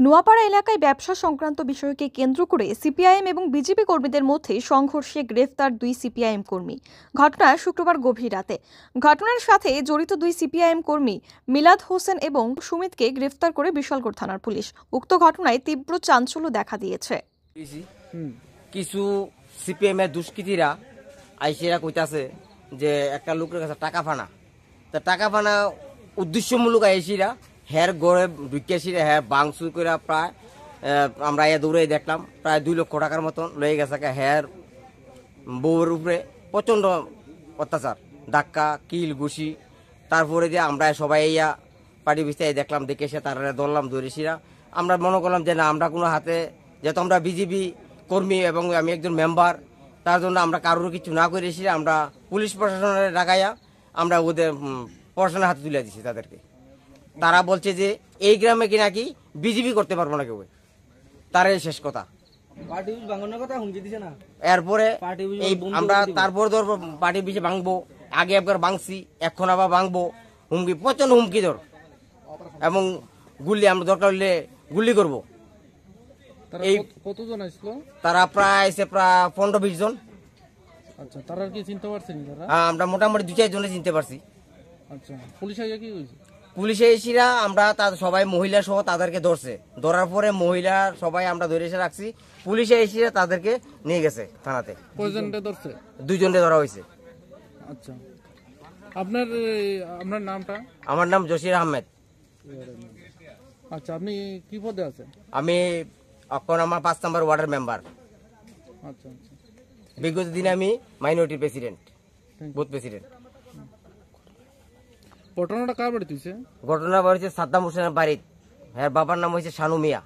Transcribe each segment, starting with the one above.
নোয়াপাড়া এলাকায় ব্যবসা সংক্রান্ত বিষয়কে কেন্দ্র করে সিপিআইএম এবং বিজেপি কর্মীদের মধ্যে সংঘর্ষে গ্রেফতার দুই সিপিআইএম কর্মী। ঘটনা শুক্রবার গভীর রাতে। ঘটনার সাথে জড়িত দুই সিপিআইএম কর্মী মিলাদ হোসেন এবং সুমিতকে গ্রেফতার করে বিশালগড় থানার পুলিশ। উক্ত ঘটনায় তীব্র চাঞ্চল্য দেখা দিয়েছে। কিছু সিপিএম এর দুষ্কৃতীরা আইসিরা কইতাছে যে একটা লোকের কাছে টাকা ফানা, তা টাকা ফানা উদ্দেশ্যমূলক আইসিরা হের গড়ে ঢুকিয়েছিরা, হ্যাঁ বাংসু করে প্রায় আমরা দৌড়ে দেখলাম প্রায় 2 লক্ষ টাকার মতন লয়ে গেছে। হের বউর উপরে প্রচন্ড অত্যাচার, ধাক্কা কিল ঘুষি। তারপরে যে আমরা সবাই পার্টি বিস্তায় দেখলাম, দেখে এসে তারা ধরলাম ধরেছিরা। আমরা মনে করলাম যে না, আমরা কোনো হাতে, যেহেতু আমরা বিজেপি কর্মী এবং আমি একজন মেম্বার, তার জন্য আমরা কারোর কিছু না করেছি। আমরা পুলিশ প্রশাসনের ডাকাইয়া আমরা ওদের প্রশাসনের হাতে তুলে দিচ্ছি তাদেরকে। তারা বলছে যে এই গ্রামে কি নাকি বিজেপি করতে পারবো না কেউ, তার শেষ কথা। এরপরে আমরা তারপর ধরবো পার্টি বিষয়ে ভাঙবো, আগে একবার ভাঙছি, এখন আবার ভাঙবো, হুমকি, প্রচন্ড হুমকি ধর, এবং গুলি আমরা দরকার হলে গুলি করবো। এই কতজন আসলো? তারা প্রায় 15-20 জন। আচ্ছা, তারা কি চিনতে পারছেন? হ্যাঁ, আমরা মোটামুটি 2-4 জনে চিনতে পারছি। আচ্ছা, পুলিশ আইয়া কি কইছে? পুলিশে এসেরা আমরা সবাই মহিলা সহ তাদেরকে ধরছে। ধরার পরে মহিলা সবাই আমরা ধরে এসে রাখছি। পুলিশে এসেরা তাদেরকে নিয়ে গেছে থানাতে। কয়জনকে ধরছে? 2 জনকে ধরা হয়েছে। আচ্ছা, আপনার নামটা? আমার নাম জসির আহমেদ। আচ্ছা, আপনি কি পদে আছেন? আমি এখন আমার 5 নম্বর ওয়ার্ডের মেম্বার। আচ্ছা আচ্ছা, বিগত দিনে আমি মাইনরিটি প্রেসিডেন্ট, বুথ প্রেসিডেন্ট। ঘটনাটা কার বাড়িতে হয়েছে? ঘটনা হয়েছে সাদ্দাম হোসেনের বাড়িতে। হ্যাঁ, বাবার নাম হয়েছে শানু মিয়া।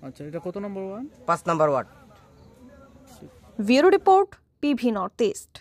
আচ্ছা, এটা কত নম্বর ওয়ার্ড? 5 নম্বর ward. Bureau report, PV north east.